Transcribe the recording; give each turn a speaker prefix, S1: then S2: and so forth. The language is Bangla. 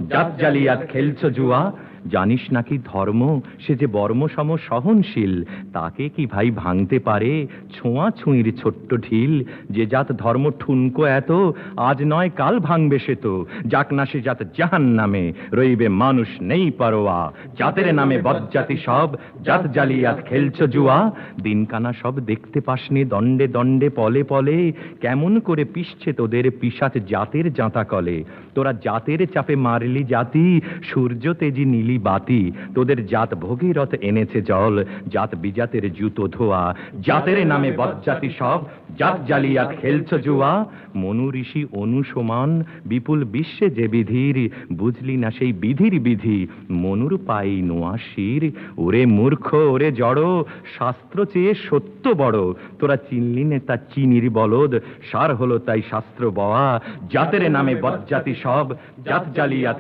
S1: জাত জালিয়াত খেলছ জুয়া। জানিস নাকি ধর্ম সে যে বর্মসম সহনশীল, তাকে কি ভাই ভাঙতে পারে ছোঁয়া ছুঁইর ছোট্ট ঢিল? যে জাত ধর্ম ঠুনকো এত, আজ নয় কাল ভাঙবে সে তো। যাক না সে জাত জাহান্নামে, রইবে মানুষ নেই পারোয়া। জাতের নামে বজ্জাতি সব, জাত জালিয়াত খেলছ জুয়া। দিনকানা সব দেখতে পাসনি দণ্ডে দণ্ডে পলে পলে, কেমন করে পিষছে তোদের পিশাচ জাতের জাঁতা কলে। তোরা জাতের চাপে মারলি জাতি, সূর্য তেজি নীলি বাতি। তোদের জাত ভগীরথ এনেছে জল, জাত বিজাতের জুতো ধোয়া। জাতের নামে বজ্জাতি সব, জাত জালিয়াত খেলছ জুয়া। মনু ঋষি অনুসমান বিপুল বিশ্বে যে বিধির, বুঝলি না সেই বিধির বিধি মনুর পাই নোয়া শির। ওরে মূর্খ ওরে জড়, শাস্ত্র চেয়ে সত্য বড়। তোরা চিনলি নে তা চিনির বলদ, সার হলো তাই শাস্ত্র বওয়া। জাতের নামে বজ্জাতি সব, জাত জালিয়াত